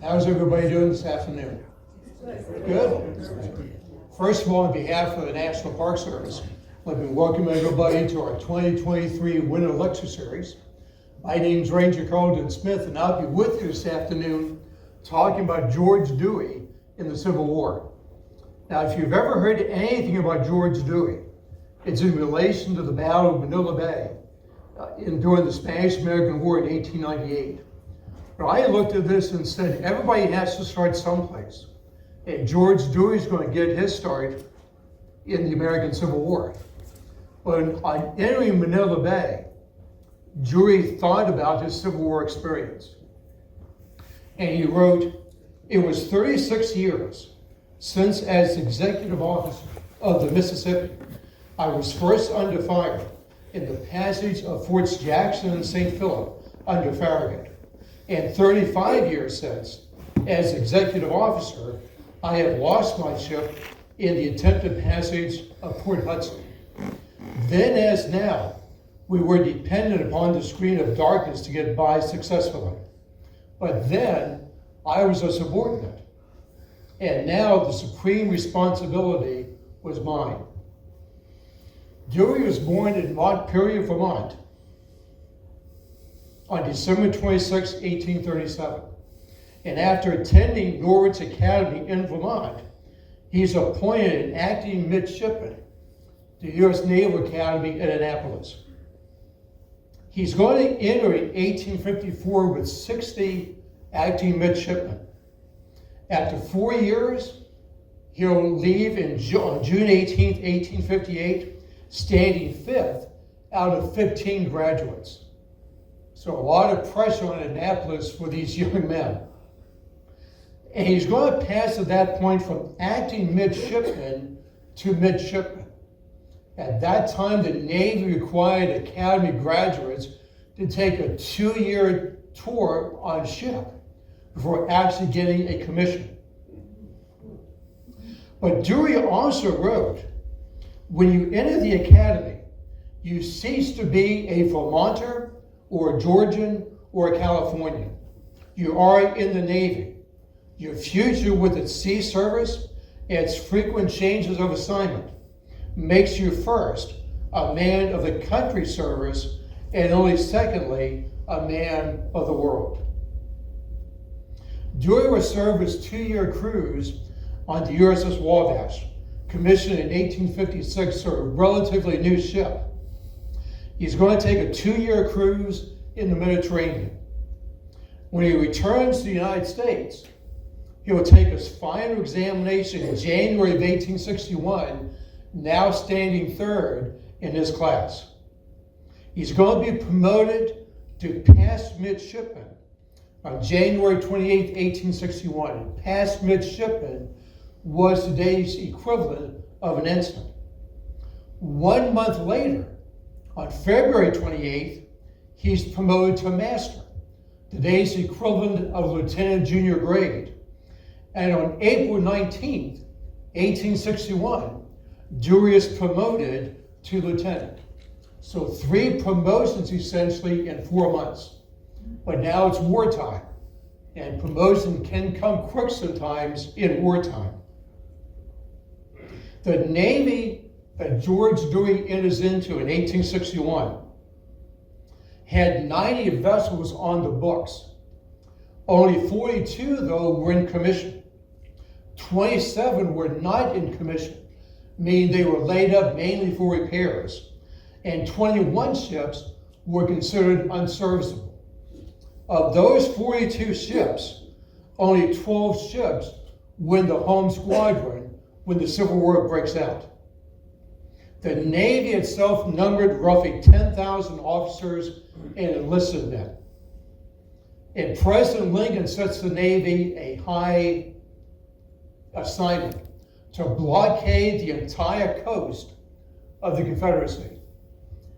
How's everybody doing this afternoon? Good. First of all, on behalf of the National Park Service, let me welcome everybody to our 2023 Winter Lecture Series. My name is Ranger Karlton Smith, and I'll be with you this afternoon talking about George Dewey in the Civil War. Now, if you've ever heard anything about George Dewey, it's in relation to the Battle of Manila Bay during the Spanish-American War in 1898. But I looked at this and said, everybody has to start someplace. And George Dewey's going to get his start in the American Civil War. But on entering Manila Bay, Dewey thought about his Civil War experience. And he wrote, "It was 36 years since, as executive officer of the Mississippi, I was first under fire in the passage of Forts Jackson and St. Philip under Farragut. And 35 years since, as executive officer, I have lost my ship in the attempted passage of Port Hudson. Then as now, we were dependent upon the screen of darkness to get by successfully. But then, I was a subordinate. And now the supreme responsibility was mine." Dewey was born in Montpelier, Vermont, on December 26, 1837. And after attending Norwich Academy in Vermont, he's appointed an acting midshipman to the U.S. Naval Academy at Annapolis. He's going to enter in 1854 with 60 acting midshipmen. After 4 years, he'll leave on June 18, 1858, standing fifth out of 15 graduates. So a lot of pressure on Annapolis for these young men. And he's going to pass at that point from acting midshipman to midshipman. At that time, the Navy required Academy graduates to take a 2-year tour on ship before actually getting a commission. But Dewey also wrote, "When you enter the Academy, you cease to be a Vermonter or a Georgian or a Californian. You are in the Navy. Your future with its sea service and its frequent changes of assignment makes you first a man of the country service and only secondly a man of the world." Dewey will serve his 2-year cruise on the USS Wabash, commissioned in 1856, so a relatively new ship. He's going to take a 2-year cruise in the Mediterranean. When he returns to the United States, he will take his final examination in January of 1861, now standing third in his class. He's going to be promoted to past midshipman on January 28, 1861. Past midshipman was today's equivalent of an ensign. 1 month later, on February 28th, he's promoted to master, today's equivalent of lieutenant junior grade. And on April 19th, 1861, Dewey is promoted to lieutenant. So 3 promotions essentially in 4 months. But now it's wartime, and promotion can come quick sometimes in wartime. The Navy that George Dewey enters into in 1861 had 90 vessels on the books. Only 42, though, were in commission. 27 were not in commission, meaning they were laid up mainly for repairs. And 21 ships were considered unserviceable. Of those 42 ships, only 12 ships win the home squadron when the Civil War breaks out. The Navy itself numbered roughly 10,000 officers and enlisted men. And President Lincoln sets the Navy a high assignment to blockade the entire coast of the Confederacy.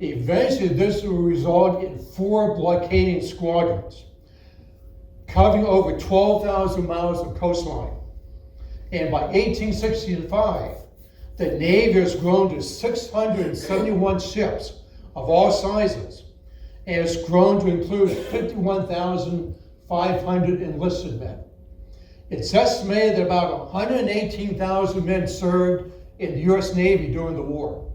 Eventually, this will result in 4 blockading squadrons, covering over 12,000 miles of coastline. And by 1865, the Navy has grown to 671 ships of all sizes, and has grown to include 51,500 enlisted men. It's estimated that about 118,000 men served in the U.S. Navy during the war,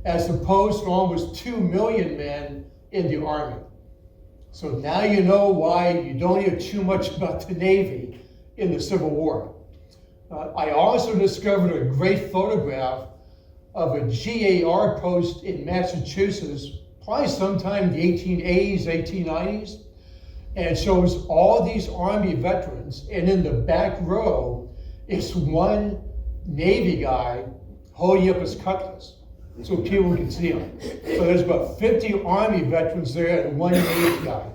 as opposed to almost 2 million men in the Army. So now you know why you don't hear too much about the Navy in the Civil War. I also discovered a great photograph of a GAR post in Massachusetts, probably sometime in the 1880s, 1890s. And it shows all these Army veterans, and in the back row is one Navy guy holding up his cutlass so people can see him. So there's about 50 Army veterans there and one Navy guy.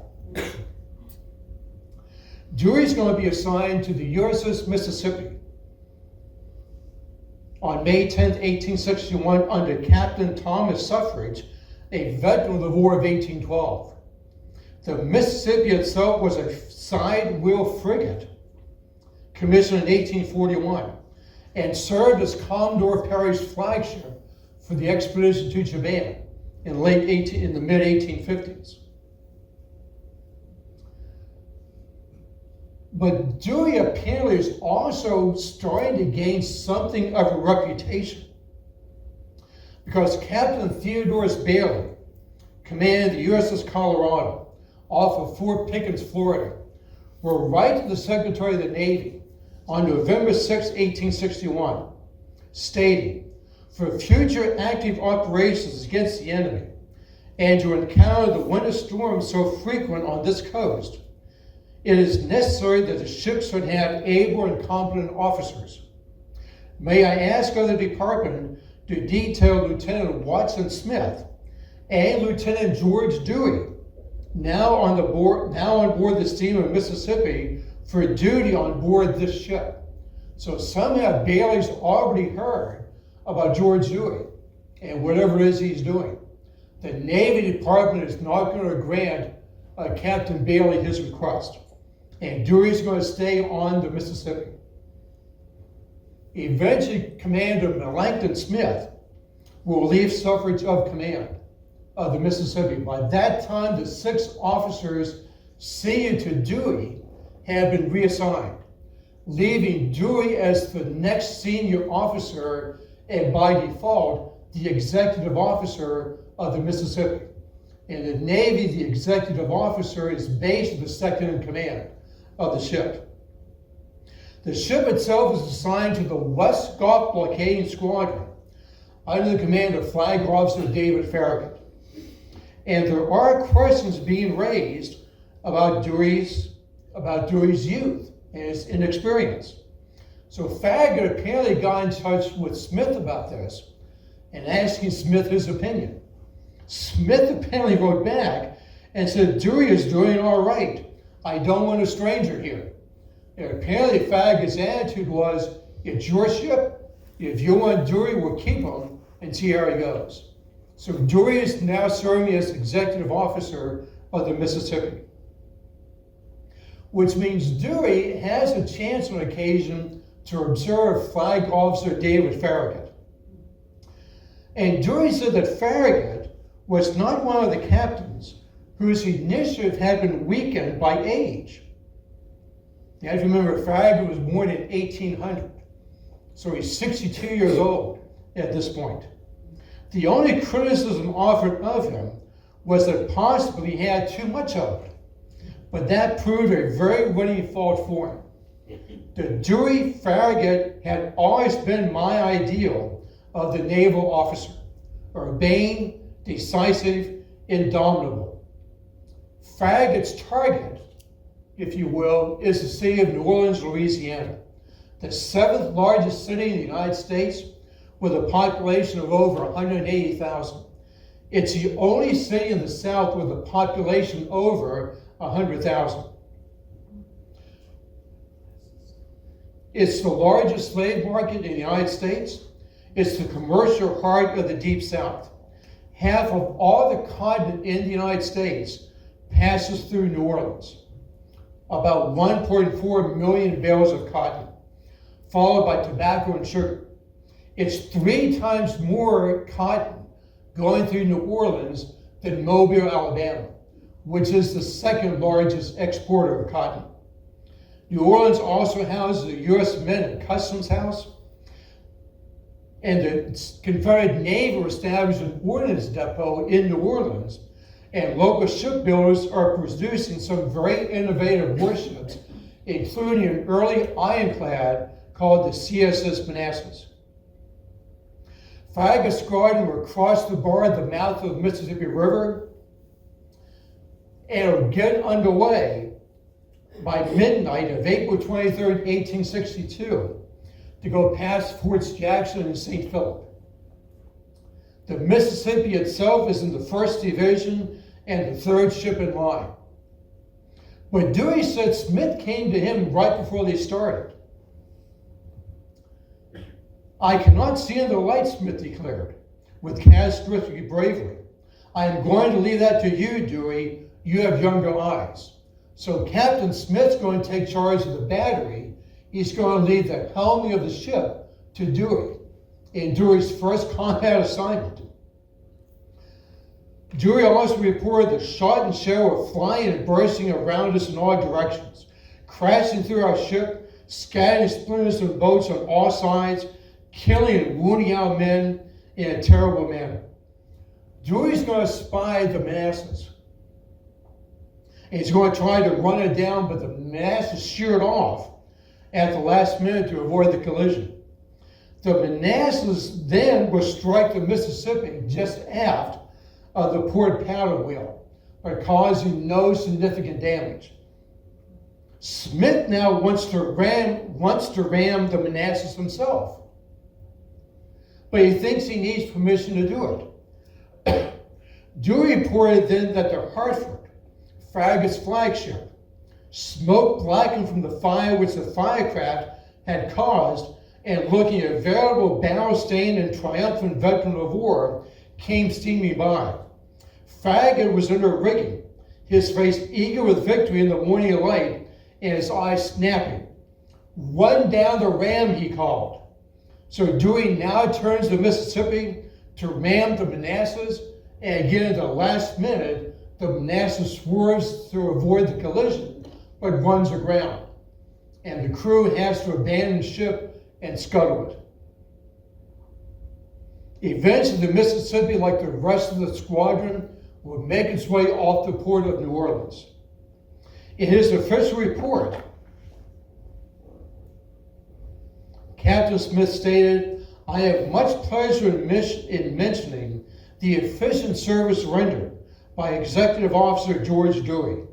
Dewey's going to be assigned to the USS Mississippi on May 10, 1861, under Captain Thomas Suffridge, a veteran of the War of 1812. The Mississippi itself was a side-wheel frigate commissioned in 1841 and served as Commodore Perry's flagship for the expedition to Japan in the mid-1850s. But Dewey apparently is also starting to gain something of a reputation, because Captain Theodore Bailey commanded the USS Colorado off of Fort Pickens, Florida, wrote right to the Secretary of the Navy on November 6, 1861, stating, for future active operations against the enemy and to encounter the winter storms so frequent on this coast, it is necessary that the ship should have able and competent officers. May I ask of the department to detail Lieutenant Watson Smith and Lieutenant George Dewey, now on board the steamer Mississippi, for duty on board this ship. So somehow Bailey's already heard about George Dewey and whatever it is he's doing. The Navy Department is not going to grant Captain Bailey his request, and Dewey's going to stay on the Mississippi. Eventually, Commander Karlton Smith will relieve Suffridge of command of the Mississippi. By that time, the 6 officers senior to Dewey had been reassigned, leaving Dewey as the next senior officer and by default, the executive officer of the Mississippi. In the Navy, the executive officer is basically the second in command of the ship. The ship itself is assigned to the West Gulf Blockading Squadron under the command of Flag Officer David Farragut. And there are questions being raised about Dewey's youth and his inexperience. So Farragut apparently got in touch with Smith about this and asking Smith his opinion. Smith apparently wrote back and said, Dewey is doing all right. I don't want a stranger here. And apparently Farragut's attitude was, it's your ship. If you want Dewey, we'll keep him and see how he goes. So Dewey is now serving as executive officer of the Mississippi, which means Dewey has a chance on occasion to observe Flag Officer David Farragut. And Dewey said that Farragut was not one of the captains whose initiative had been weakened by age. Now, if you remember, Farragut was born in 1800, so he's 62 years old at this point. The only criticism offered of him was that possibly he had too much of it, but that proved a very winning fault for him. The Dewey Farragut had always been my ideal of the naval officer, urbane, decisive, indomitable. Farragut's target, if you will, is the city of New Orleans, Louisiana, the 7th largest city in the United States with a population of over 180,000. It's the only city in the South with a population over 100,000. It's the largest slave market in the United States. It's the commercial heart of the Deep South. Half of all the cotton in the United States passes through New Orleans. About 1.4 million bales of cotton, followed by tobacco and sugar. It's 3 times more cotton going through New Orleans than Mobile, Alabama, which is the 2nd largest exporter of cotton. New Orleans also houses the U.S. Mint and Customs House, and the Confederate Navy established an ordnance depot in New Orleans, and local shipbuilders are producing some very innovative warships, including an early ironclad called the CSS Manassas. Farragut Squadron will cross the bar at the mouth of the Mississippi River, and it'll get underway by midnight of April 23rd, 1862, to go past Forts Jackson and St. Philip. The Mississippi itself is in the 1st Division and the 3rd ship in line. But Dewey said Smith came to him right before they started. "I cannot see in the light," Smith declared, with characteristic bravery. "I am going to leave that to you, Dewey. You have younger eyes." So Captain Smith's going to take charge of the battery. He's going to leave the helming of the ship to Dewey in Dewey's first combat assignment. Dewey also reported that shot and shell were flying and bursting around us in all directions, crashing through our ship, scattering splinters of boats on all sides, killing and wounding our men in a terrible manner. Dewey's going to spy the Manassas. And he's going to try to run it down, but the Manassas sheared off at the last minute to avoid the collision. The Manassas then will strike the Mississippi just aft of the port paddle wheel, but causing no significant damage. Smith now wants to ram the Manassas himself, but he thinks he needs permission to do it. Dewey reported then that the Hartford, Farragut's flagship, smoke blackened from the fire which the firecraft had caused, and looking a veritable battle-stained and triumphant veteran of war, came steaming by. Farragut was under rigging, his face eager with victory in the morning light, and his eyes snapping. "Run down the ram," he called. So Dewey now turns the Mississippi to ram the Manassas, and again at the last minute, the Manassas swerves to avoid the collision, but runs aground, and the crew has to abandon ship and scuttle it. Eventually, the Mississippi, like the rest of the squadron, would make its way off the port of New Orleans. In his official report, Captain Smith stated, "I have much pleasure in mentioning the efficient service rendered by Executive Officer George Dewey,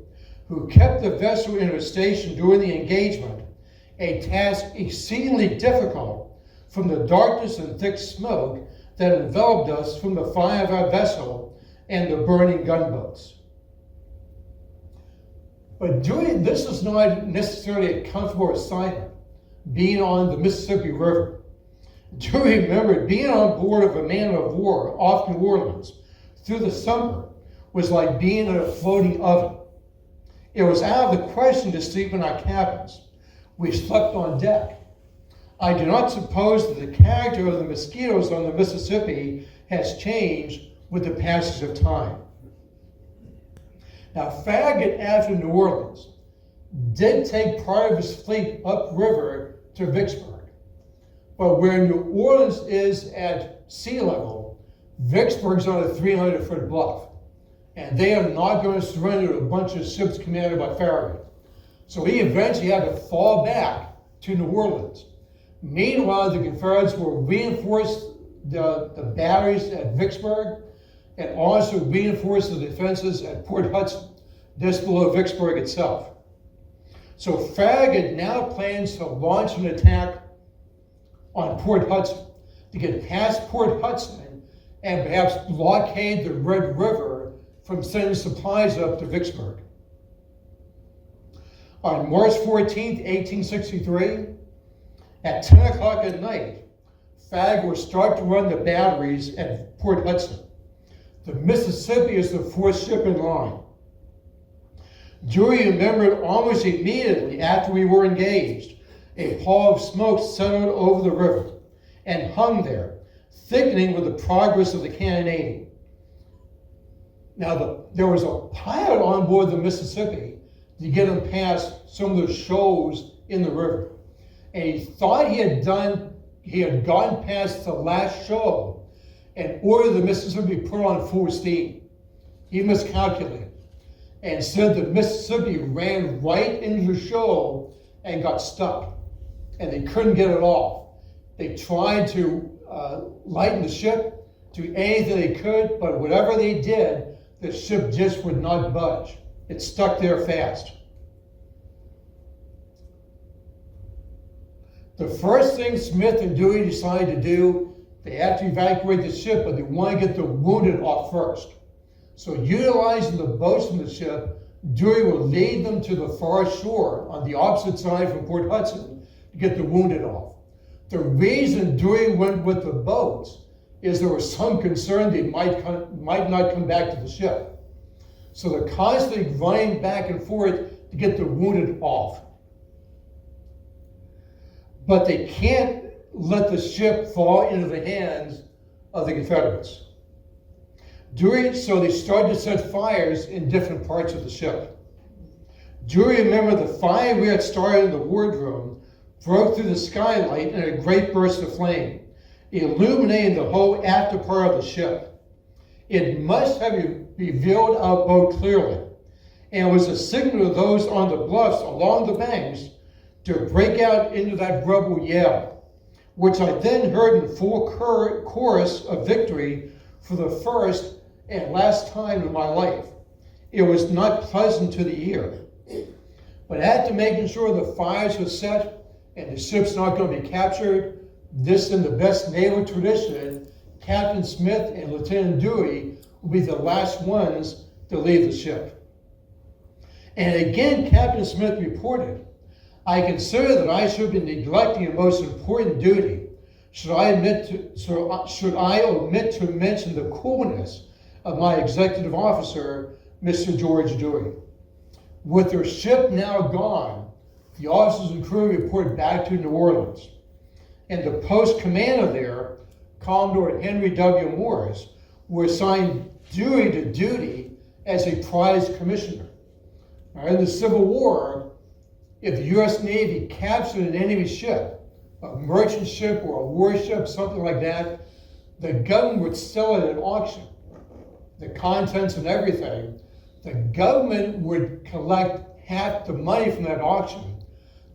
who kept the vessel in her station during the engagement, a task exceedingly difficult from the darkness and thick smoke that enveloped us from the fire of our vessel and the burning gunboats." But this is not necessarily a comfortable assignment, being on the Mississippi River. Dewey remembered being on board of a man of war off New Orleans through the summer was like being in a floating oven. It was out of the question to sleep in our cabins. We slept on deck. I do not suppose that the character of the mosquitoes on the Mississippi has changed with the passage of time. Now, Farragut, after New Orleans, did take part of his fleet upriver to Vicksburg. But where New Orleans is at sea level, Vicksburg's on a 300-foot bluff. And they are not going to surrender to a bunch of ships commanded by Farragut. So he eventually had to fall back to New Orleans. Meanwhile, the Confederates will reinforce the batteries at Vicksburg and also reinforce the defenses at Port Hudson, just below Vicksburg itself. So Farragut now plans to launch an attack on Port Hudson to get past Port Hudson and perhaps blockade the Red River from sending supplies up to Vicksburg. On March 14th, 1863, at 10 o'clock at night, Farragut will start to run the batteries at Port Hudson. The Mississippi is the fourth ship in line. Dewey remembered almost immediately after we were engaged, a pall of smoke settled over the river and hung there, thickening with the progress of the cannonading. Now, there was a pilot on board the Mississippi to get him past some of the shoals in the river. And he thought he had gone past the last shoal and ordered the Mississippi to put on full steam. He miscalculated and said the Mississippi ran right into the shoal and got stuck, and they couldn't get it off. They tried to lighten the ship, do anything they could, but whatever they did, the ship just would not budge. It stuck there fast. The first thing Smith and Dewey decided to do, they have to evacuate the ship, but they want to get the wounded off first. So utilizing the boats from the ship, Dewey will lead them to the far shore on the opposite side from Port Hudson to get the wounded off. The reason Dewey went with the boats is there was some concern they might not come back to the ship. So they're constantly running back and forth to get the wounded off. But they can't let the ship fall into the hands of the Confederates. So they started to set fires in different parts of the ship. Dewey remembered the fire we had started in the wardroom broke through the skylight in a great burst of flame, illuminating the whole after part of the ship. It must have revealed our boat clearly, and was a signal to those on the bluffs along the banks to break out into that rebel yell, which I then heard in full chorus of victory for the first and last time in my life. It was not pleasant to the ear. But after making sure the fires were set and the ship's not going to be captured, this in the best naval tradition, Captain Smith and Lieutenant Dewey will be the last ones to leave the ship. And again, Captain Smith reported, "I consider that I should be neglecting a most important duty should I omit to mention the coolness of my executive officer, Mr. George Dewey. With their ship now gone, the officers and crew reported back to New Orleans, and the post commander there, Commodore Henry W. Morris, was assigned Dewey to duty as a prize commissioner. Now, in the Civil War, if the U.S. Navy captured an enemy ship, a merchant ship or a warship, something like that, the government would sell it at auction. The contents and everything. The government would collect half the money from that auction.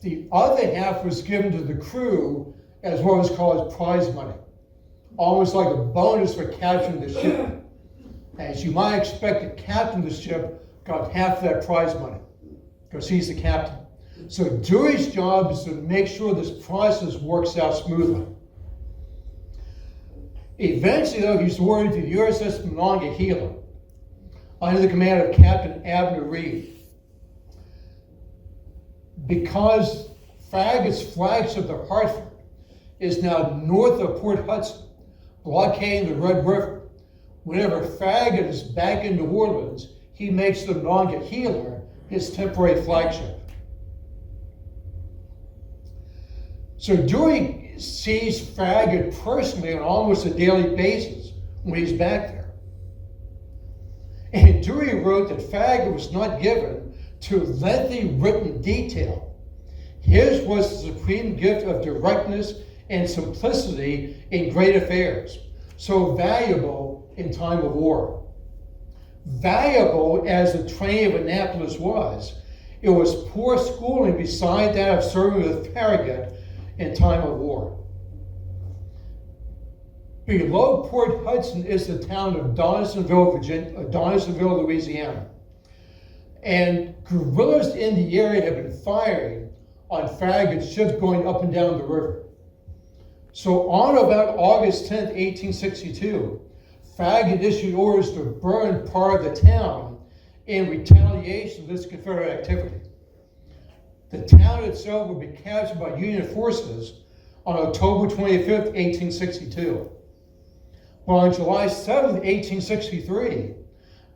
The other half was given to the crew as what was called prize money, almost like a bonus for capturing the ship. As you might expect, the captain of the ship got half of that prize money because he's the captain. So Dewey's job is to make sure this process works out smoothly. Eventually, though, he's ordered to the USS Monongahela under the command of Captain Abner Reed. Because Farragut's flagship, the Hartford, is now north of Port Hudson, blockading the Red River. Whenever Farragut is back in New Orleans, he makes the Monongahela his temporary flagship. So Dewey sees Farragut personally on almost a daily basis when he's back there. And Dewey wrote that Farragut was not given to lengthy written detail. His was the supreme gift of directness and simplicity in great affairs, so valuable in time of war. Valuable as the train of Annapolis was, it was poor schooling beside that of serving with Farragut in time of war. Below Port Hudson is the town of Donaldsonville, Louisiana. And guerrillas in the area have been firing on Farragut's ships going up and down the river. So on about August 10th, 1862, Farragut issued orders to burn part of the town in retaliation for this Confederate activity. The town itself would be captured by Union forces on October 25th, 1862. But on July 7th, 1863,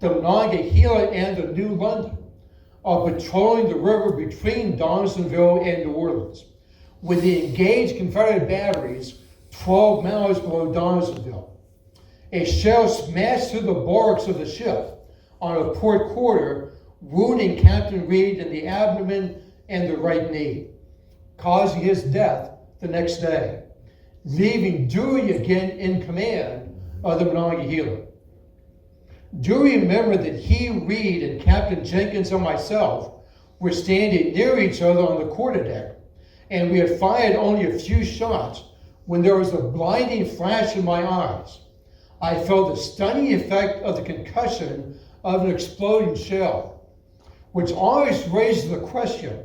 the Monongahela and the New London are patrolling the river between Donaldsonville and New Orleans, with the engaged Confederate batteries 12 miles below Donaldsonville. A shell smashed through the bulwarks of the ship on a port quarter, wounding Captain Reed in the abdomen and the right knee, causing his death the next day, leaving Dewey again in command of the Monongahela. Dewey remembered that he, Reed, and Captain Jenkins and myself were standing near each other on the quarterdeck, and we had fired only a few shots when there was a blinding flash in my eyes. I felt the stunning effect of the concussion of an exploding shell, which always raises the question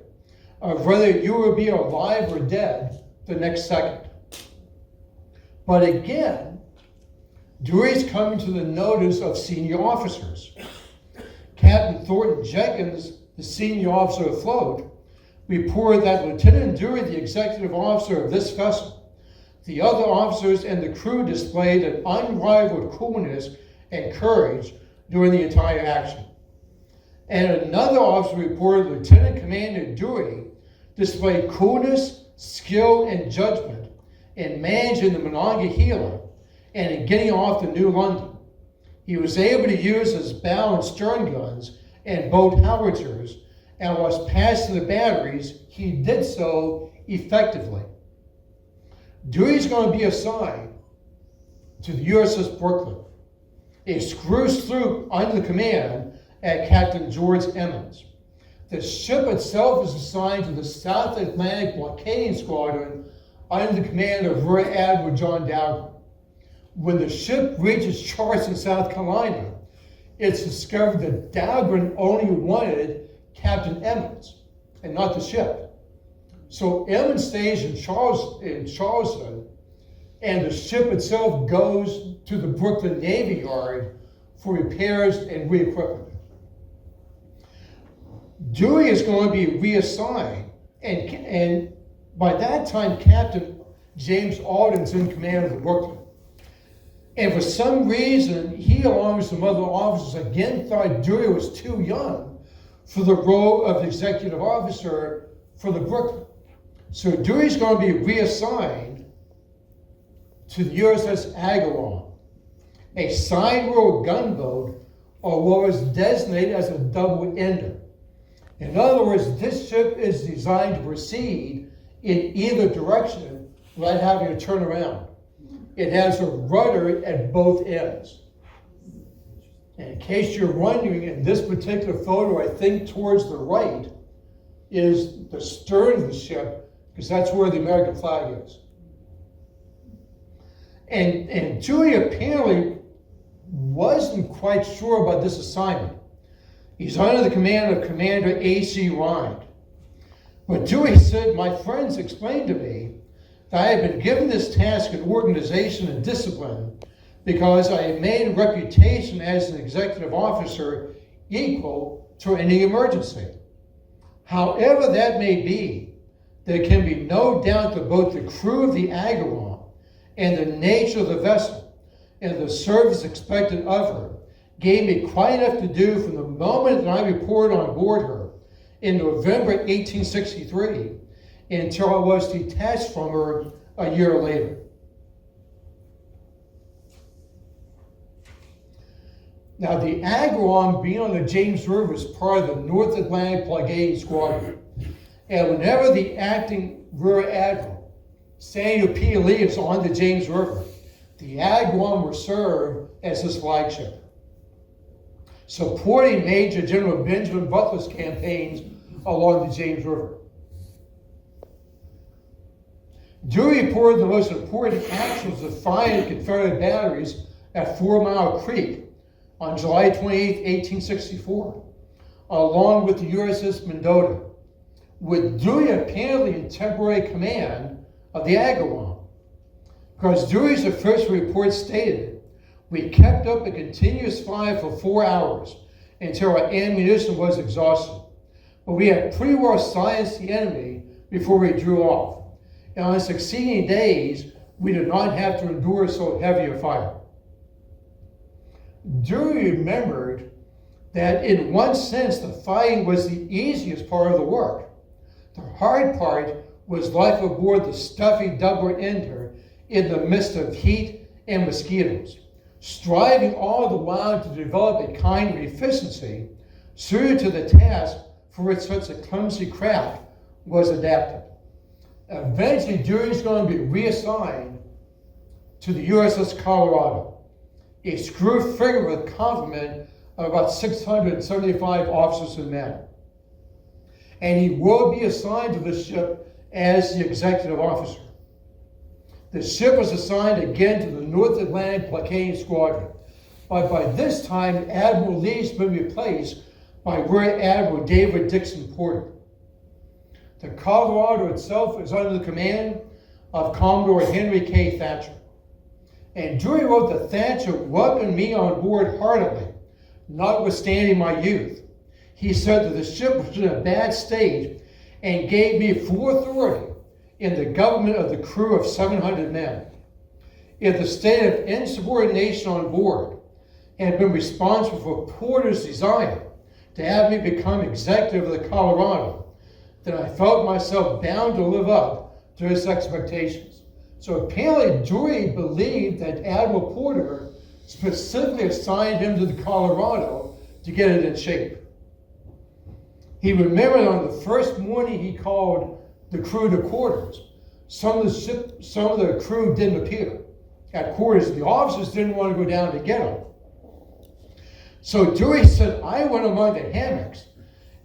of whether you will be alive or dead the next second. But again, Dewey's coming to the notice of senior officers. Captain Thornton Jenkins, the senior officer afloat, reported that Lieutenant Dewey, the executive officer of this vessel, the other officers and the crew displayed an unrivaled coolness and courage during the entire action. And another officer reported Lieutenant Commander Dewey displayed coolness, skill, and judgment in managing the Monongahela and in getting off the New London. He was able to use his bow and stern guns and boat howitzers, and was passing the batteries, he did so effectively. Dewey's going to be assigned to the USS Brooklyn, a screw sloop under the command of Captain George Emmons. The ship itself is assigned to the South Atlantic Blockading Squadron under the command of Rear Admiral George Dewey. When the ship reaches Charleston, South Carolina, it's discovered that Dahlgren only wanted Captain Emmons and not the ship. So Emmons stays in Charleston, and the ship itself goes to the Brooklyn Navy Yard for repairs and re-equipment. Dewey is going to be reassigned, and by that time, Captain James Alden's in command of the Brooklyn. And for some reason, he, along with some other officers, again thought Dewey was too young for the role of executive officer for the Brooklyn. So Dewey's going to be reassigned to the USS Agawam, a side-row gunboat, or what was designated as a double-ender. In other words, this ship is designed to proceed in either direction without having to turn around. It has a rudder at both ends. And in case you're wondering, in this particular photo, I think towards the right is the stern of the ship, because that's where the American flag is. And Dewey apparently wasn't quite sure about this assignment. He's under the command of Commander A.C. Rind. But Dewey said, "My friends explained to me that I had been given this task in organization and discipline because I had made a reputation as an executive officer equal to any emergency. However that may be, there can be no doubt that both the crew of the Agawam and the nature of the vessel and the service expected of her gave me quite enough to do from the moment that I reported on board her in November 1863 until I was detached from her a year later." Now, the Agawam, being on the James River, is part of the North Atlantic Blockading Squadron. And whenever the acting Rear Admiral, Samuel P. Lee, is on the James River, the Agawam will serve as his flagship, supporting Major General Benjamin Butler's campaigns along the James River. Dewey reported the most important actions of firing Confederate batteries at 4 Mile Creek on July 28, 1864, along with the USS Mendota, with Dewey apparently in temporary command of the Agawam. Because Dewey's official report stated, "We kept up a continuous fire for 4 hours until our ammunition was exhausted. But we had pretty well silenced the enemy before we drew off. And on the succeeding days, we did not have to endure so heavy a fire." Dewey remembered that in one sense, the fighting was the easiest part of the work. The hard part was life aboard the stuffy double-ender in the midst of heat and mosquitoes, striving all the while to develop a kind of efficiency suited to the task for which such a clumsy craft was adapted. Eventually, Dewey is going to be reassigned to the USS Colorado, a screw frigate with a complement of about 675 officers and men. And he will be assigned to the ship as the executive officer. The ship was assigned again to the North Atlantic Blockading Squadron, but by this time, Admiral Lee's been replaced by Rear Admiral David Dixon Porter. The Colorado itself is under the command of Commodore Henry K. Thatcher. And Dewey wrote that Thatcher welcomed me on board heartily, notwithstanding my youth. He said that the ship was in a bad state and gave me full authority in the government of the crew of 700 men. If the state of insubordination on board had been responsible for Porter's desire to have me become executive of the Colorado, then I felt myself bound to live up to his expectations. So apparently Dewey believed that Admiral Porter specifically assigned him to the Colorado to get it in shape. He remembered on the first morning he called the crew to quarters. Some of the crew didn't appear at quarters. The officers didn't want to go down to get them. So Dewey said, I went among the hammocks,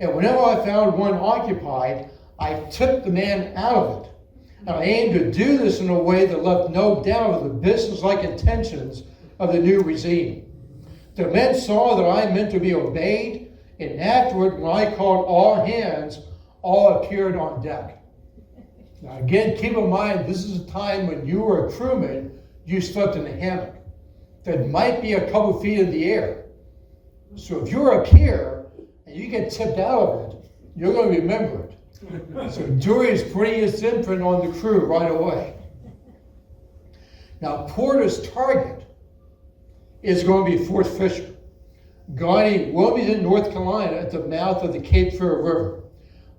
and whenever I found one occupied, I tipped the man out of it. And I aimed to do this in a way that left no doubt of the businesslike intentions of the new regime. The men saw that I meant to be obeyed, and afterward, when I called all hands, all appeared on deck. Now again, keep in mind, this is a time when you were a crewman, you slept in a hammock that might be a couple feet in the air. So if you're up here and you get tipped out of it, you're going to remember it. So Dewey is putting his imprint on the crew right away. Now Porter's target is going to be Fort Fisher, guarding Wilmington, North Carolina at the mouth of the Cape Fear River.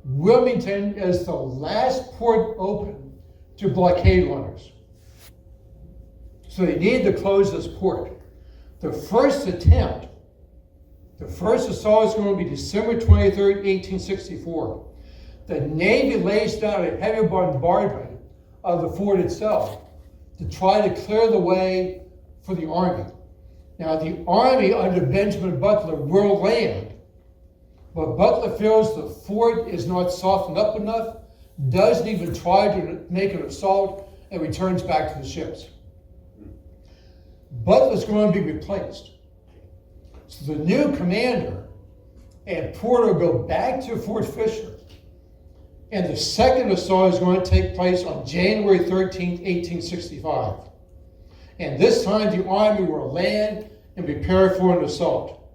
Wilmington is the last port open to blockade runners. So they need to close this port. The first assault is going to be December 23rd, 1864. The Navy lays down a heavy bombardment of the fort itself to try to clear the way for the Army. Now, the Army under Benjamin Butler will land, but Butler feels the fort is not softened up enough, doesn't even try to make an assault, and returns back to the ships. Butler's going to be replaced. So the new commander and Porter go back to Fort Fisher, and the second assault is going to take place on January 13th, 1865. And this time the Army will land and prepare for an assault.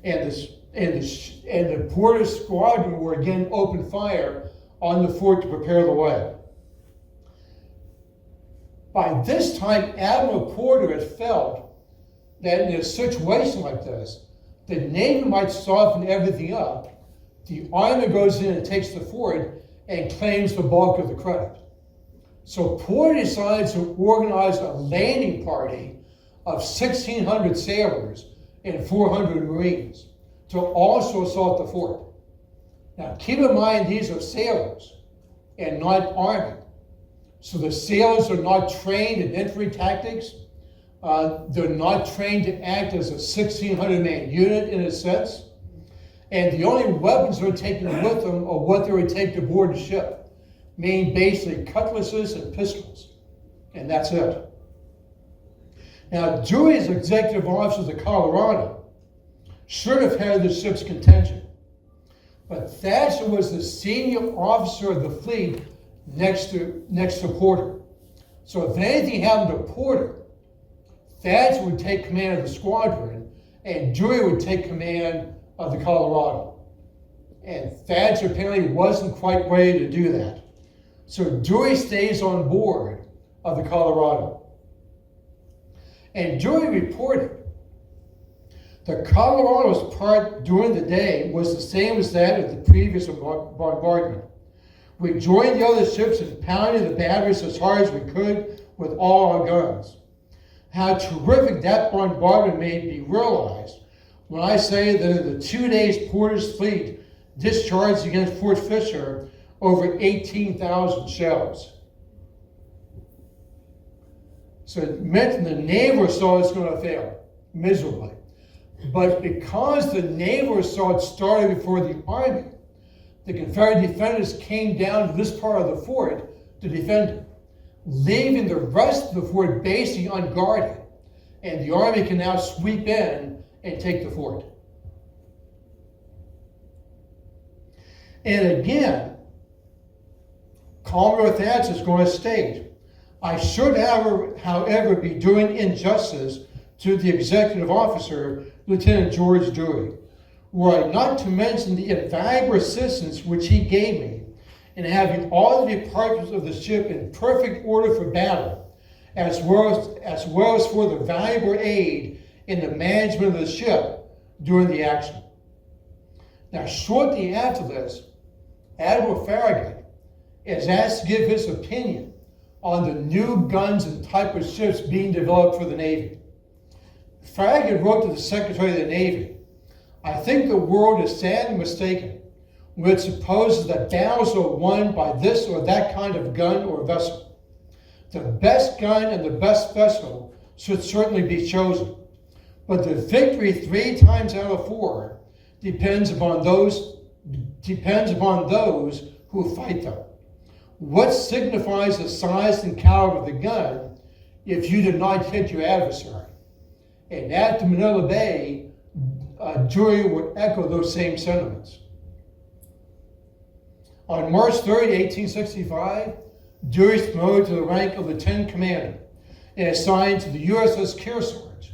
And the Porter squadron will again open fire on the fort to prepare the way. By this time, Admiral Porter had felt that in a situation like this, the Navy might soften everything up. The Army goes in and takes the fort and claims the bulk of the credit. So Porter decides to organize a landing party of 1,600 sailors and 400 Marines to also assault the fort. Now keep in mind, these are sailors and not Army. So the sailors are not trained in infantry tactics. They're not trained to act as a 1,600-man unit in a sense. And the only weapons they're taking with them are what they would take to board the ship, meaning basically cutlasses and pistols. And that's it. Now, Dewey, as executive officer of the Colorado, should have had the ship's contention. But Thatcher was the senior officer of the fleet next to Porter. So if anything happened to Porter, Thatcher would take command of the squadron, and Dewey would take command of the Colorado. And Thatcher apparently wasn't quite ready to do that. So Dewey stays on board of the Colorado. And Dewey reported the Colorado's part during the day was the same as that of the previous bombardment. We joined the other ships in pounding the batteries as hard as we could with all our guns. How terrific that bombardment made be realized when I say that in the 2 days Porter's fleet discharged against Fort Fisher over 18,000 shells. So it meant the naval assault is going to fail miserably. But because the naval assault started before the Army, the Confederate defenders came down to this part of the fort to defend it, leaving the rest of the fort basically unguarded. And the Army can now sweep in and take the fort. And again, Commodore Thatcher is going to state, I should, however, be doing injustice to the executive officer, Lieutenant George Dewey, were I not to mention the invaluable assistance which he gave me in having all the departments of the ship in perfect order for battle, as well as for the valuable aid in the management of the ship during the action. Now, shortly after this, Admiral Farragut is asked to give his opinion on the new guns and type of ships being developed for the Navy. Farragut wrote to the Secretary of the Navy, I think the world is sadly mistaken when it supposes that battles are won by this or that kind of gun or vessel. The best gun and the best vessel should certainly be chosen, but the victory 3 times out of 4 depends upon those who fight them. What signifies the size and caliber of the gun if you do not hit your adversary? And at the Manila Bay, Dewey would echo those same sentiments. On March 3rd, 1865, Dewey is promoted to the rank of Lieutenant Commander and assigned to the USS Kearsarge,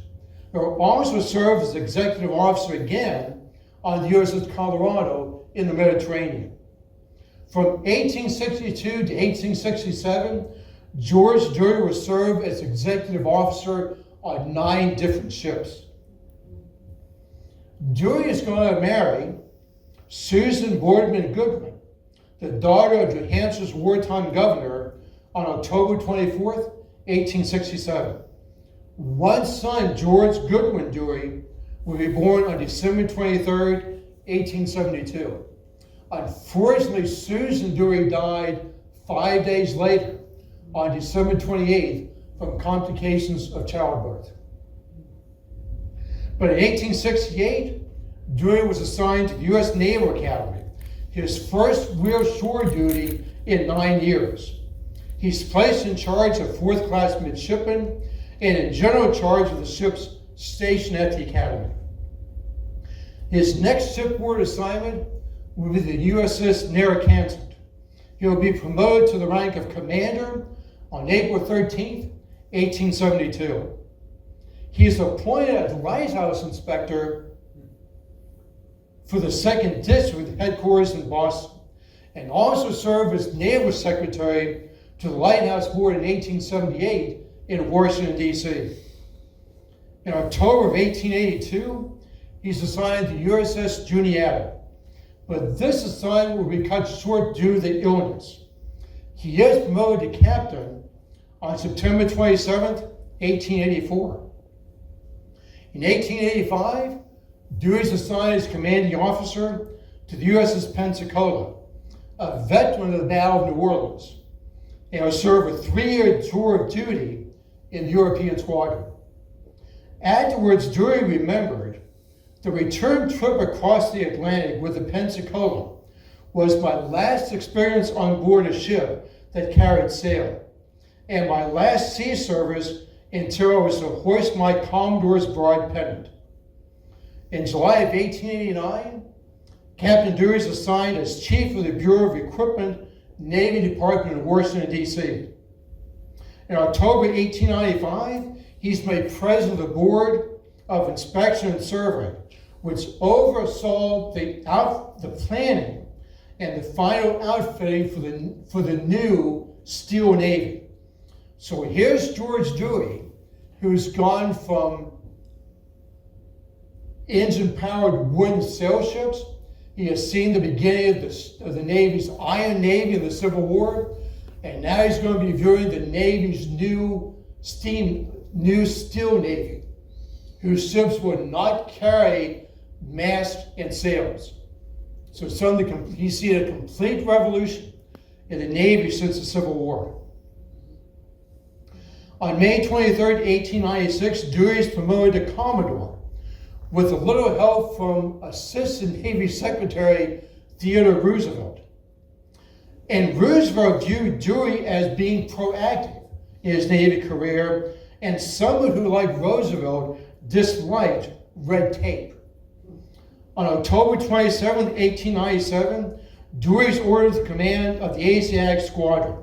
who also served as executive officer again on the USS Colorado in the Mediterranean. From 1862 to 1867, George Dewey would serve as executive officer on 9 different ships. Dewey is going to marry Susan Boardman Goodwin, the daughter of New Hampshire's wartime governor, on October 24th, 1867. One son, George Goodwin Dewey, will be born on December 23rd, 1872. Unfortunately, Susan Dewey died 5 days later, on December 28th, from complications of childbirth. But in 1868, Dewey was assigned to the U.S. Naval Academy, his first real shore duty in 9 years. He's placed in charge of 4th class midshipmen and in general charge of the ships stationed at the Academy. His next shipboard assignment will be the USS Narragansett. He will be promoted to the rank of commander on April 13th, 1872. He is appointed as lighthouse inspector for the 2nd District headquarters in Boston, and also served as naval secretary to the Lighthouse Board in 1878 in Washington, D.C. In October of 1882, he's assigned to USS Juniata, but this assignment will be cut short due to illness. He is promoted to captain on September 27th, 1884. In 1885, Dewey is assigned as commanding officer to the USS Pensacola, a veteran of the Battle of New Orleans, and will serve a 3-year tour of duty in the European squadron. Afterwards, Dewey remembered the return trip across the Atlantic with the Pensacola was my last experience on board a ship that carried sail, and my last sea service until I was to hoist my Commodore's broad pennant. In July of 1889, Captain Dewey is assigned as Chief of the Bureau of Equipment, Navy Department in Washington, D.C. In October 1895, he's made President of the Board of Inspection and Survey, which oversaw the planning and the final outfitting for the new Steel Navy. So here's George Dewey, who's gone from engine-powered wooden sail ships. He has seen the beginning of the Navy's Iron Navy in the Civil War, and now he's going to be viewing the Navy's new Steel Navy, whose ships will not carry masts, and sails. So he's seen a complete revolution in the Navy since the Civil War. On May 23, 1896, Dewey is promoted to Commodore with a little help from Assistant Navy Secretary Theodore Roosevelt. And Roosevelt viewed Dewey as being proactive in his Navy career and someone who, like Roosevelt, disliked red tape. On October 27, 1897, Dewey was ordered the command of the Asiatic Squadron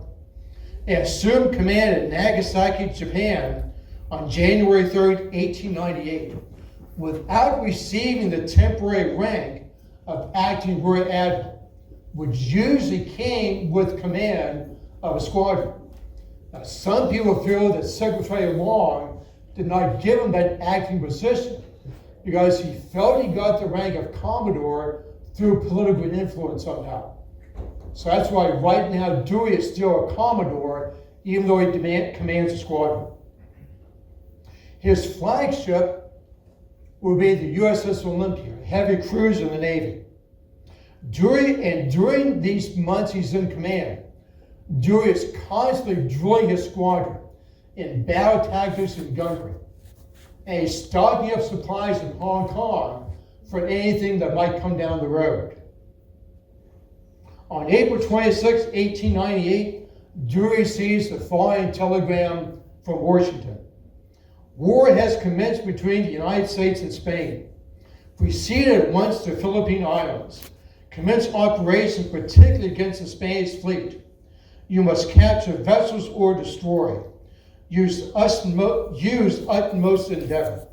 and assumed command at Nagasaki, Japan on January 3, 1898, without receiving the temporary rank of acting rear admiral, which usually came with command of a squadron. Now, some people feel that Secretary Long did not give him that acting position because he felt he got the rank of Commodore through political influence somehow. So that's why right now Dewey is still a Commodore, even though he commands a squadron. His flagship will be the USS Olympia, a heavy cruiser in the Navy. During these months he's in command, Dewey is constantly drilling his squadron in battle tactics and gunnery. And he's stocking up supplies in Hong Kong for anything that might come down the road. On April 26, 1898, Dewey receives the following telegram from Washington. War has commenced between the United States and Spain. Proceed at once to Philippine Islands. Commence operations particularly against the Spanish fleet. You must capture vessels or destroy. Use utmost endeavor.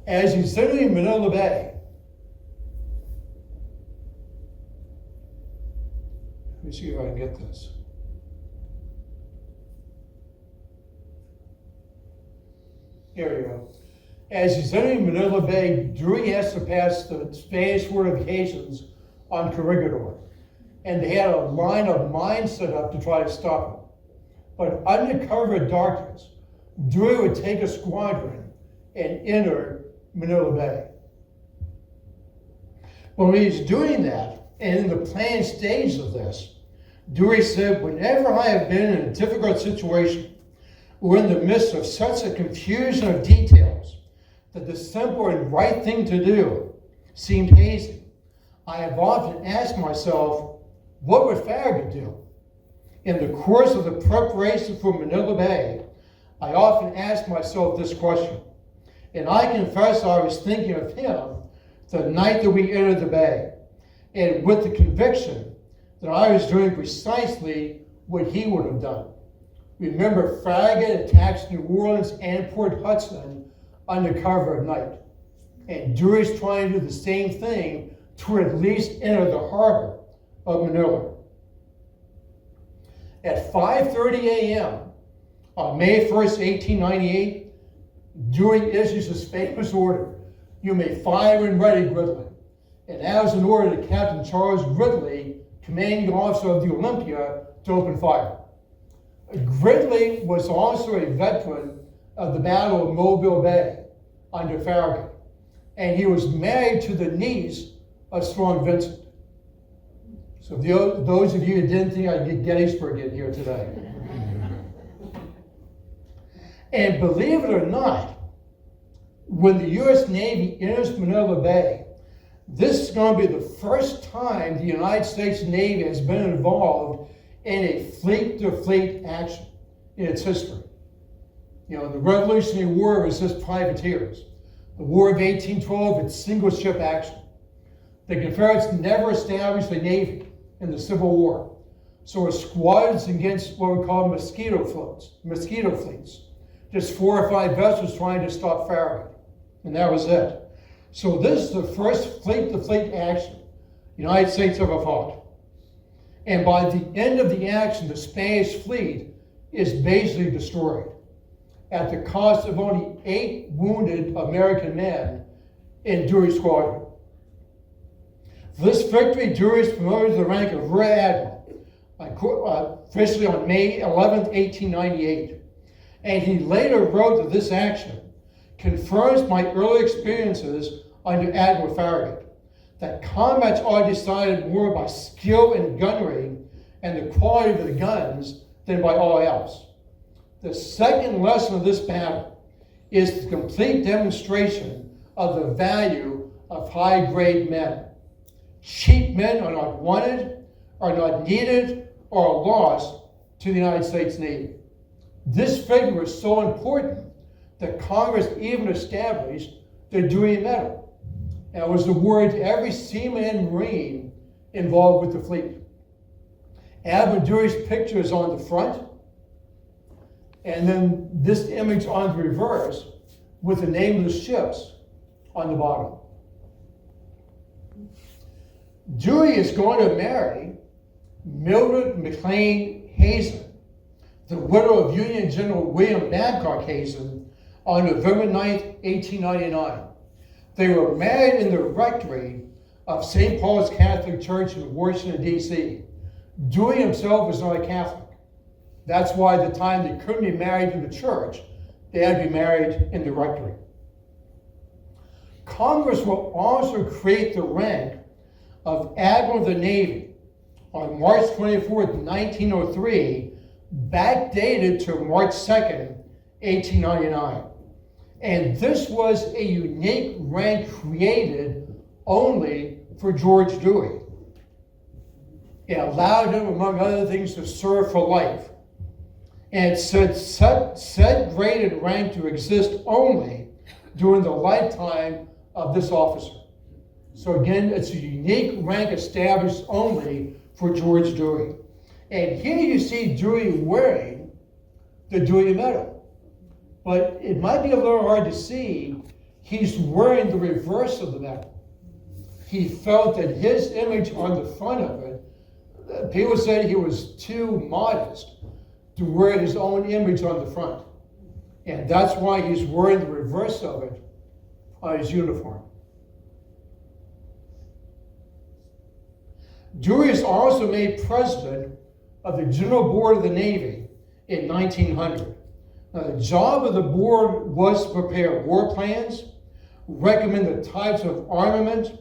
As he's sitting in Manila Bay, let me see if I can get this. Here we go. As he's entering Manila Bay, Dewey has to pass the Spanish fortifications on Corregidor, and they had a line of mines set up to try to stop him. But under cover of darkness, Dewey would take a squadron and enter Manila Bay. When he's doing that, and in the planned stage of this, Dewey said, whenever I have been in a difficult situation, or in the midst of such a confusion of details, that the simple and right thing to do seemed hazy, I have often asked myself, what would Farragut do? In the course of the preparation for Manila Bay, I often ask myself this question, and I confess I was thinking of him the night that we entered the bay, and with the conviction that I was doing precisely what he would have done. Remember, Farragut attacks New Orleans and Port Hudson under cover of night, and Dewey's trying to do the same thing to at least enter the harbor of Manila. At 5:30 a.m. on May 1st, 1898, Dewey issues his famous order, "You may fire and ready, Gridley." And that was an order to Captain Charles Gridley, commanding officer of the Olympia, to open fire. Gridley was also a veteran of the Battle of Mobile Bay under Farragut, and he was married to the niece of Strong Vincent. So those of you who didn't think I'd get Gettysburg in here today. And believe it or not, when the U.S. Navy enters Manila Bay, this is going to be the first time the United States Navy has been involved in a fleet-to-fleet action in its history. You know, the Revolutionary War was just privateers. The War of 1812, it's single-ship action. The Confederates never established a navy in the Civil War. So it squads against what we call mosquito fleets. Just 4 or 5 vessels trying to stop Farragut. And that was it. So this is the first fleet-to-fleet action the United States ever fought. And by the end of the action, the Spanish fleet is basically destroyed at the cost of only 8 wounded American men in Dewey's squadron. For this victory, Dewey is promoted to the rank of Rear Admiral, officially on May 11, 1898. And he later wrote that this action confirms my early experiences under Admiral Farragut, that combats are decided more by skill in gunnery and the quality of the guns than by all else. The second lesson of this battle is the complete demonstration of the value of high-grade men. Cheap men are not wanted, are not needed, or are lost to the United States Navy. This figure is so important that Congress even established the Dewey Medal, and it was awarded to every seaman and Marine involved with the fleet. Admiral Dewey's picture is on the front, and then this image on the reverse with the name of the ships on the bottom. Dewey is going to marry Mildred McLean Hazen, the widow of Union General William Babcock Hazen, on November 9th, 1899. They were married in the rectory of St. Paul's Catholic Church in Washington, D.C. Dewey himself was not a Catholic. That's why at the time they couldn't be married in the church, they had to be married in the rectory. Congress will also create the rank of Admiral of the Navy on March 24th, 1903, backdated to March 2nd, 1899. And this was a unique rank created only for George Dewey. It allowed him, among other things, to serve for life. And it said graded rank to exist only during the lifetime of this officer. So again, it's a unique rank established only for George Dewey. And here you see Dewey wearing the Dewey Medal. But it might be a little hard to see, he's wearing the reverse of the medal. He felt that his image on the front of it, people said he was too modest to wear his own image on the front. And that's why he's wearing the reverse of it on his uniform. Dewey is also made president of the General Board of the Navy in 1900. Now, the job of the board was to prepare war plans, recommend the types of armament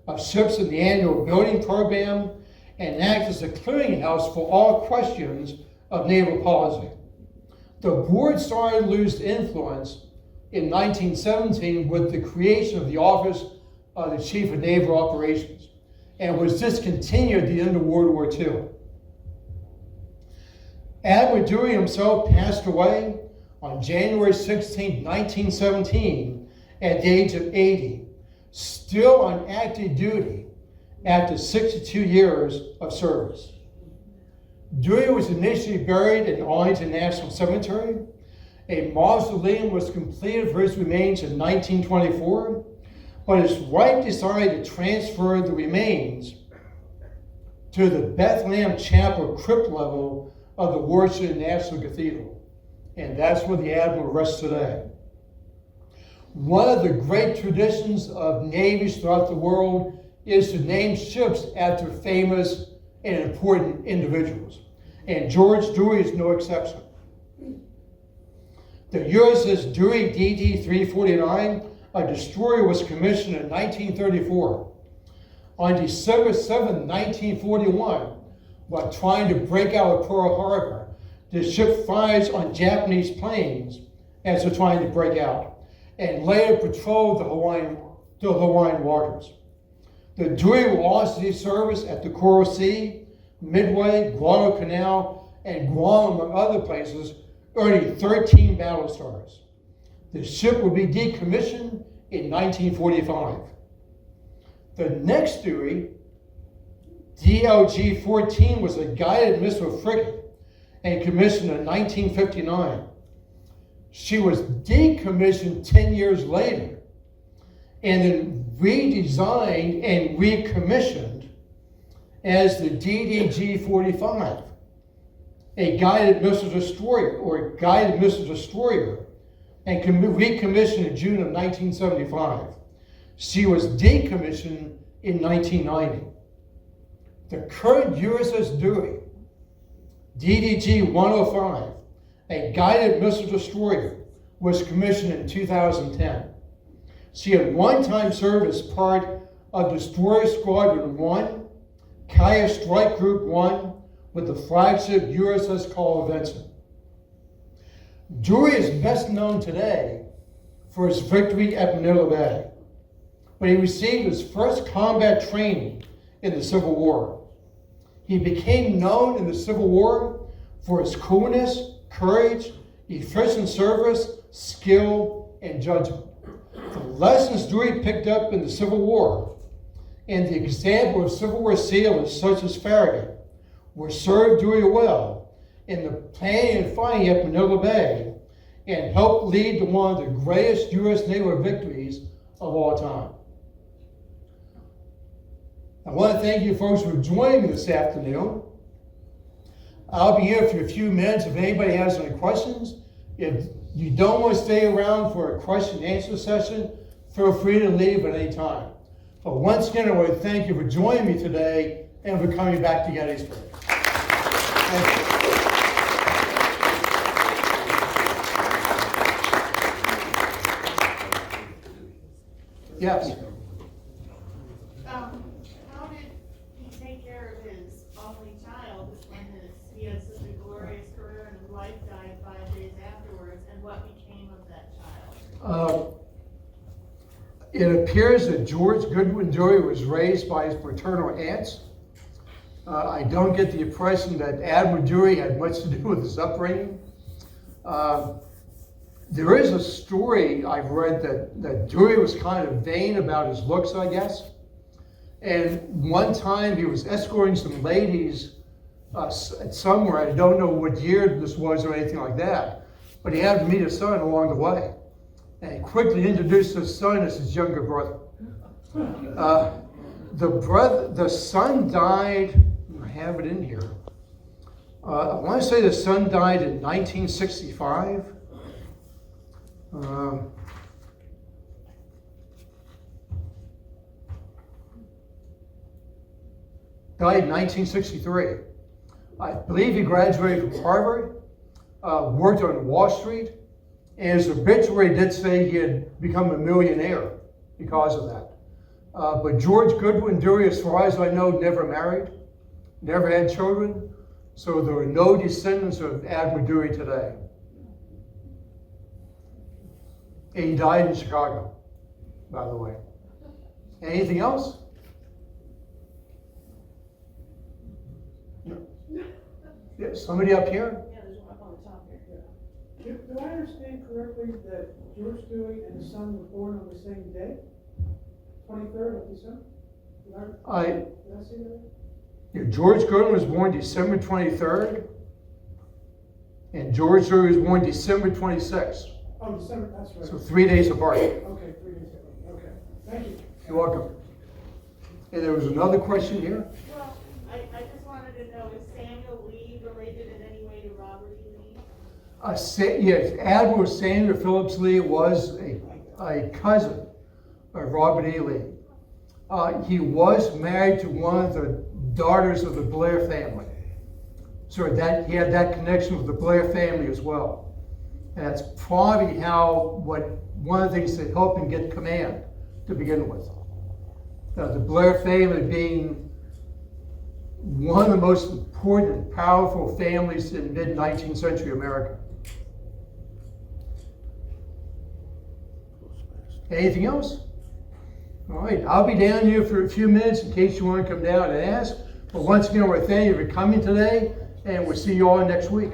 of ships in the annual building program, and act as a clearinghouse for all questions of naval policy. The board started to lose influence in 1917 with the creation of the Office of the Chief of Naval Operations, and was discontinued at the end of World War II. Admiral Dewey himself passed away on January 16, 1917, at the age of 80, still on active duty after 62 years of service. Dewey was initially buried in Arlington National Cemetery. A mausoleum was completed for his remains in 1924, but his wife decided to transfer the remains to the Bethlehem Chapel crypt level of the Washington National Cathedral. And that's where the Admiral rests today. One of the great traditions of navies throughout the world is to name ships after famous and important individuals. And George Dewey is no exception. The USS Dewey DD-349, a destroyer, was commissioned in 1934. On December 7, 1941, while trying to break out of Pearl Harbor, the ship fires on Japanese planes as they're trying to break out, and later patrolled the Hawaiian waters. The Dewey will also do service at the Coral Sea, Midway, Guadalcanal, and Guam, among other places, earning 13 battle stars. The ship will be decommissioned in 1945. The next Dewey, DLG-14, was a guided missile frigate and commissioned in 1959. She was decommissioned 10 years later and then redesigned and recommissioned as the DDG-45, a guided missile destroyer, and recommissioned in June of 1975. She was decommissioned in 1990. The current USS Dewey, DDG-105, a guided missile destroyer, was commissioned in 2010. She had one-time served as part of Destroyer Squadron 1, Kaya Strike Group 1, with the flagship USS Carl Vinson. Dewey is best known today for his victory at Manila Bay, but he received his first combat training in the Civil War. He became known in the Civil War for his coolness, courage, efficient service, skill, and judgment. The lessons Dewey picked up in the Civil War and the example of Civil War sailors such as Farragut were served Dewey well in the planning and fighting at Manila Bay and helped lead to one of the greatest U.S. naval victories of all time. I want to thank you folks for joining me this afternoon. I'll be here for a few minutes if anybody has any questions. If you don't want to stay around for a question and answer session, feel free to leave at any time. But once again, I want to thank you for joining me today and for coming back to Gettysburg. Thank you. Yes. How did he take care of his only child when he had such a glorious career and his wife died 5 days afterwards, and what became of that child? It appears that George Goodwin Dewey was raised by his paternal aunts. I don't get the impression that Admiral Dewey had much to do with his upbringing. There is a story I've read that Dewey was kind of vain about his looks, I guess. And one time he was escorting some ladies somewhere. I don't know what year this was or anything like that. But he had to meet his son along the way. And he quickly introduced his son as his younger brother. The son died, I have it in here. I want to say the son died in 1965. Died in 1963. I believe he graduated from Harvard, worked on Wall Street, and his obituary did say he had become a millionaire because of that. But George Goodwin Dewey, as far as I know, never married, never had children, so there are no descendants of Admiral Dewey today. And he died in Chicago, by the way. Anything else? No. Yeah, somebody up here? Yeah, there's one up on the top here. Do I understand correctly that George Dewey and his son were born on the same day? 23rd of December? Did I see that? Yeah, George Goodwin was born December 23rd, and George Dewey was born December 26th. Oh, December, that's right. So 3 days apart. Okay, 3 days ago. Okay, thank you. You're welcome. And there was another question here. Well, I just wanted to know, is Samuel Lee related in any way to Robert E. Lee? Yes, Admiral Samuel Phillips Lee was a cousin of Robert E. Lee. He was married to one of the daughters of the Blair family. So that he had that connection with the Blair family as well. And that's probably one of the things that helped him get command to begin with. The Blair family being one of the most important and powerful families in mid-19th century America. Anything else? All right, I'll be down here for a few minutes in case you want to come down and ask. But once again, I want to thank you for coming today, and we'll see you all next week.